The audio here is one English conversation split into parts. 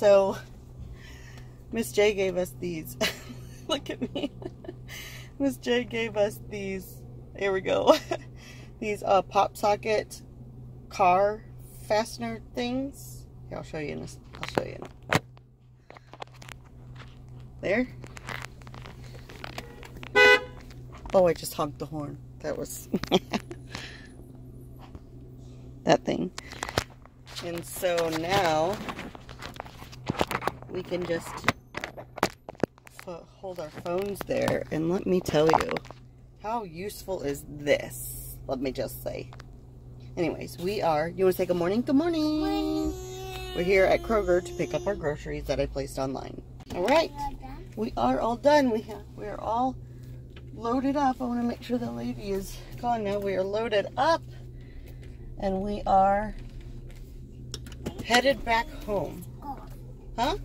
So Miss J gave us these. Look at me. Miss J gave us these. Here we go. These pop socket car fastener things. Here, I'll show you in this. I'll show you. There. Oh, I just honked the horn. That was that thing. And so now we can just hold our phones there. And let me tell you, how useful is this? Let me just say. Anyways, you want to say good morning? Good morning. Good morning. We're here at Kroger to pick up our groceries that I placed online. All right. We are all done. We are all loaded up. I want to make sure the lady is gone now. We are loaded up and we are headed back home. Huh?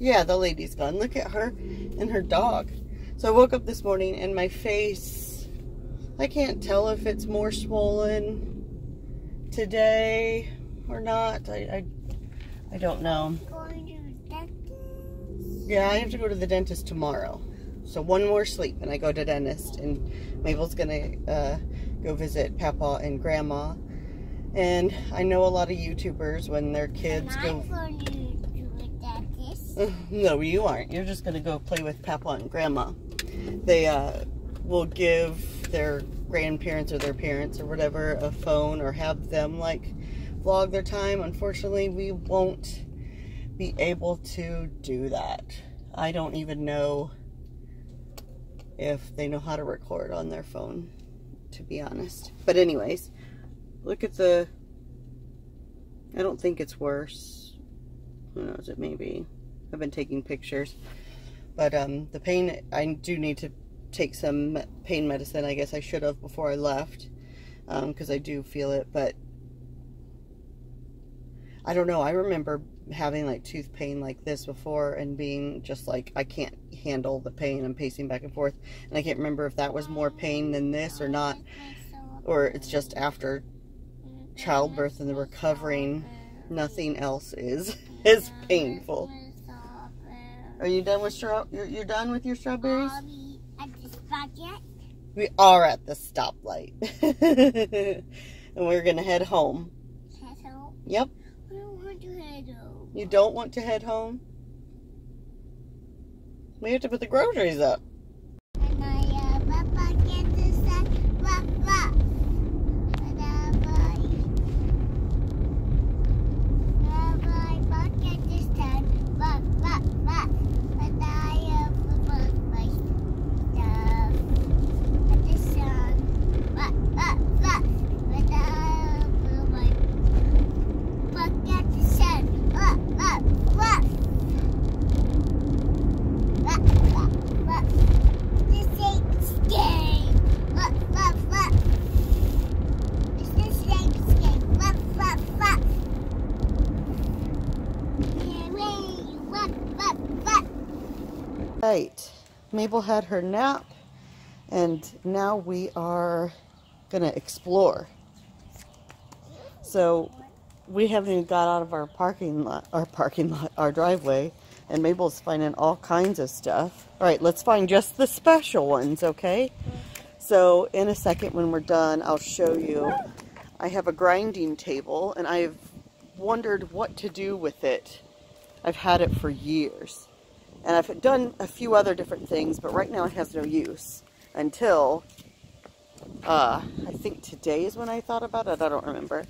Yeah, the lady's gone. Look at her and her dog. So I woke up this morning and my face, I can't tell if it's more swollen today or not. I don't know. Yeah, I have to go to the dentist tomorrow. So one more sleep and I go to dentist, and Mabel's gonna go visit Papa and Grandma. And I know a lot of YouTubers, when their kids go... Going to the dentist? No, you aren't. You're just gonna go play with Papa and Grandma. They will give their grandparents or their parents or whatever a phone, or have them like vlog their time. Unfortunately, we won't be able to do that. I don't even know if they know how to record on their phone, to be honest. But anyways, look at the... I don't think it's worse. Who knows, it may be. I've been taking pictures. But the pain, I do need to take some pain medicine. I guess I should have before I left, because I do feel it. But I don't know. I remember having like tooth pain like this before and being just like, I can't handle the pain. I'm pacing back and forth. And I can't remember if that was more pain than this or not. Or it's just after childbirth and the recovering. Nothing else is as painful. Are you done with you're done with your strawberries? At the stoplight. We are at the stoplight. And we're gonna head home. Head home? Yep. I don't want to head home. You don't want to head home? We have to put the groceries up. And Papa get to say, Papa. Right, Mabel had her nap, and now we are gonna explore. So we haven't even got out of our our driveway, and Mabel's finding all kinds of stuff. All right, let's find just the special ones, okay? So in a second when we're done, I'll show you. I have a grinding table, and I've wondered what to do with it. I've had it for years. And I've done a few other different things, but right now it has no use. Until, I think today is when I thought about it. I don't remember.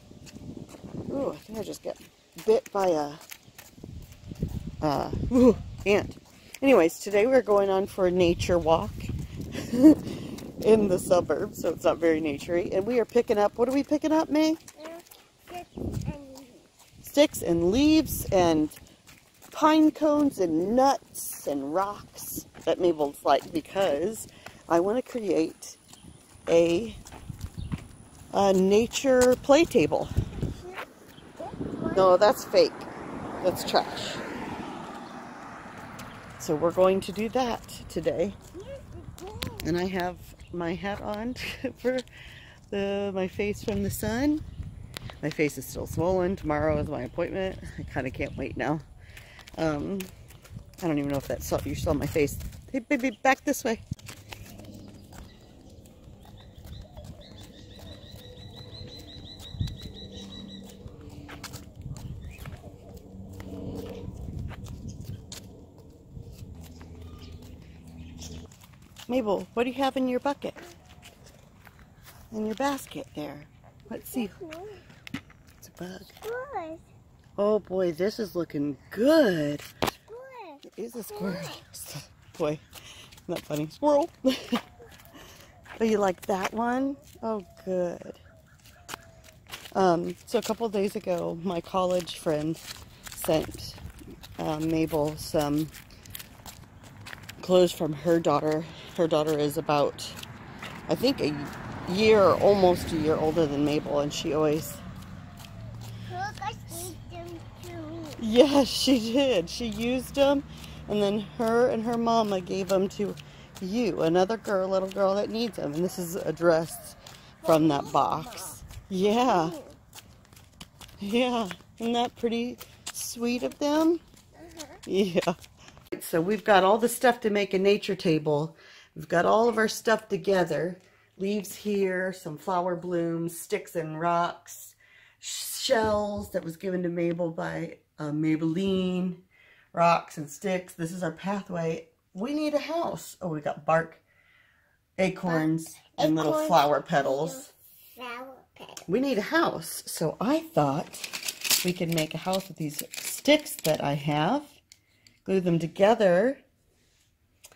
Ooh, I think I just got bit by a ant. Anyways, today we're going on for a nature walk in the suburbs, so it's not very naturey. And we are picking up, what are we picking up, May? Sticks and leaves and pine cones and nuts and rocks that Mabel's like, because I want to create a nature play table. No, that's fake. That's trash. So we're going to do that today. And I have my hat on for my face from the sun. My face is still swollen. Tomorrow is my appointment. I kind of can't wait now. I don't even know if that you saw my face. Hey, baby, back this way. Mabel, what do you have in your bucket? In your basket there. Let's see. It's a bug. Squirrel. Oh boy, this is looking good. Squirrel. It is a squirrel. Boy, not funny. Squirrel. But you like that one? Oh, good. So a couple of days ago, my college friend sent Mabel some clothes from her daughter. Her daughter is about, I think, almost a year older than Mabel, and she always... Look, I ate them too. Yes, she did. She used them, and then her and her mama gave them to you, another little girl that needs them. And this is a dress from that box. Yeah. Yeah. Isn't that pretty sweet of them? Yeah. So we've got all the stuff to make a nature table. We've got all of our stuff together. Leaves here, some flower blooms, sticks and rocks, shells that was given to Mabel by Mabeline, rocks and sticks. This is our pathway. We need a house. Oh, we got bark, acorns, and little flower petals. We need a house. So I thought we could make a house with these sticks that I have. Glue them together.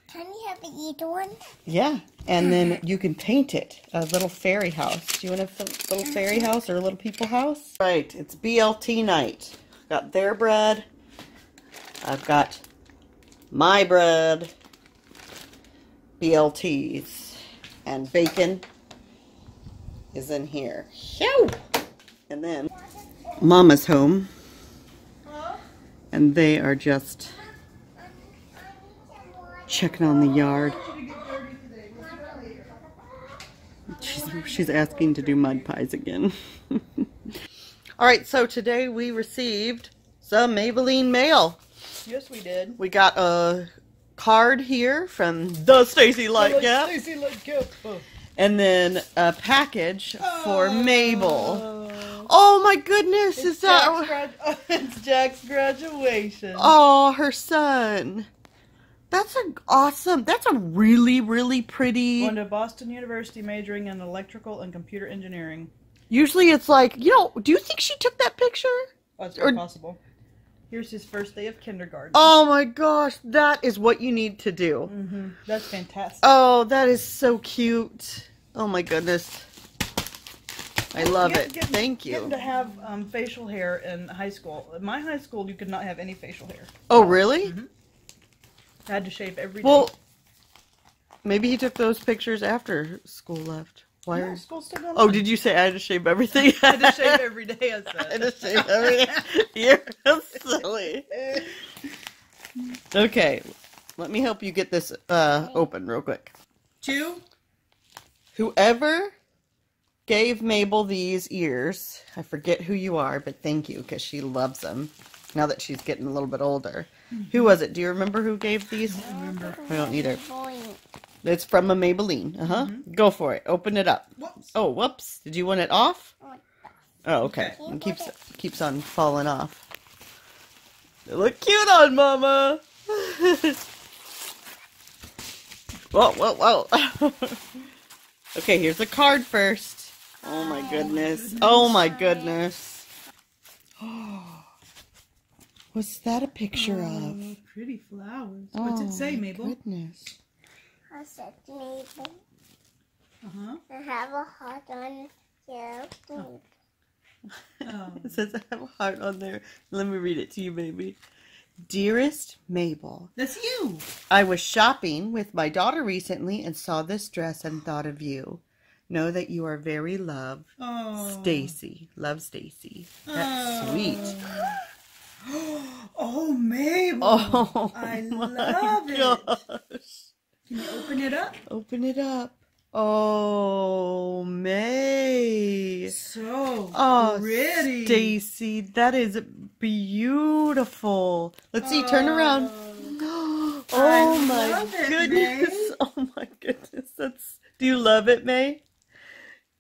Can you have each one? Yeah, and then you can paint it. A little fairy house. Do you want a little fairy house or a little people house? Right, it's BLT night. Got their bread. I've got my bread. BLTs. And bacon is in here. Phew! And then Mama's home. And they are just checking on the yard. She's asking to do mud pies again. Alright, so today we received some Mabeline mail. Yes, we did. We got a card here from the Stacy Lightcap. And then a package for Mabel. Oh my goodness, is that... It's Jack's graduation. Oh, her son. That's that's a really, really pretty... Going to Boston University, majoring in electrical and computer engineering. Usually it's like, do you think she took that picture? That's very possible. Here's his first day of kindergarten. Oh my gosh, that is what you need to do. Mm-hmm. That's fantastic. Oh, that is so cute. Oh my goodness. I love it. Thank you. Getting to have facial hair in high school. In my high school, you could not have any facial hair. Oh, really? Mm-hmm. I had to shave every day. Well, maybe he took those pictures after school left. Why? No, school's still going Oh, on. did you say I had to shave everything? I had to shave every day, I said. I had to shave everything. You're silly. Okay, let me help you get this open real quick. Whoever gave Mabel these ears, I forget who you are, but thank you, because she loves them, now that she's getting a little bit older. Who was it? Do you remember who gave these? I don't remember. I don't either. It's from a Mabeline. Go for it. Open it up. Whoops. Oh, whoops. Did you want it off? Oh, okay. It keeps on falling off. They look cute on Mama. Whoa, whoa, whoa. Okay, here's the card first. Oh my goodness. Oh my goodness. What's that a picture of? Pretty flowers. What's it say, Mabel? Goodness. I said Mabel. Uh-huh. I have a heart on your food. Oh. It says I have a heart on there. Let me read it to you, baby. Dearest Mabel. That's you. I was shopping with my daughter recently and saw this dress and thought of you. Know that you are very loved. Oh. Stacy. Love, Stacy. That's sweet. Oh, Mabel. Oh, I my love it. gosh. Can you open it up? Open it up. Oh, May. So Oh, pretty. Stacy, that is beautiful. Let's see, turn around. Oh my love it, goodness. May. Oh my goodness. Do you love it, May?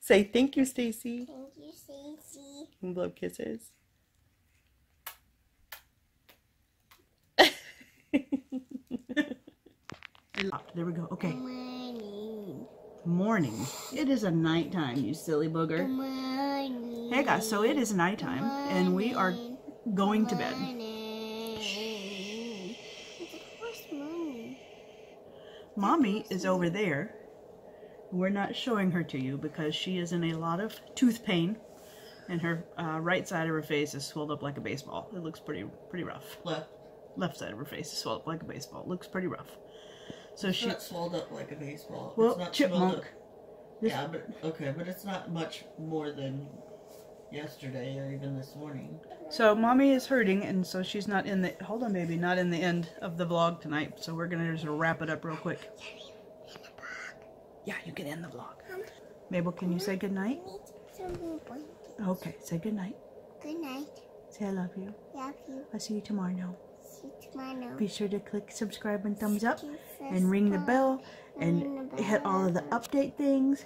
Say thank you, Stacy. Thank you, Stacy. And blow kisses. There we go. Okay. Morning. Morning. It is a nighttime, you silly booger. Morning. Hey guys, so it is nighttime and we are going to bed. Where's Mommy? Mommy is over there. We're not showing her to you because she is in a lot of tooth pain and her right side of her face is swelled up like a baseball. It looks pretty rough. Left side of her face is swelled up like a baseball. It looks pretty rough. So It's not swelled up like a baseball. Well, it's not chipmunk. Yeah, but okay, but it's not much more than yesterday or even this morning. So Mommy is hurting, and so she's not in the. Hold on, baby, not in the end of the vlog tonight. So we're gonna just wrap it up real quick. Yeah, you can end the vlog. Mabel, can you say goodnight? Okay, say goodnight. Good night. Say I love you. Love you. I'll see you tomorrow. See you tomorrow. Be sure to click subscribe and thumbs up, and ring the bell, and hit all of the update things.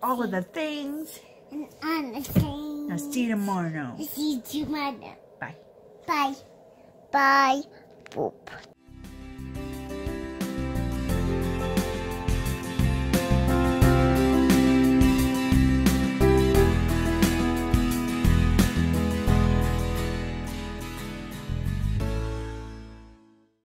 All of the things. And on the thing. I'll see you tomorrow. See you tomorrow. Bye. Bye. Bye. Boop.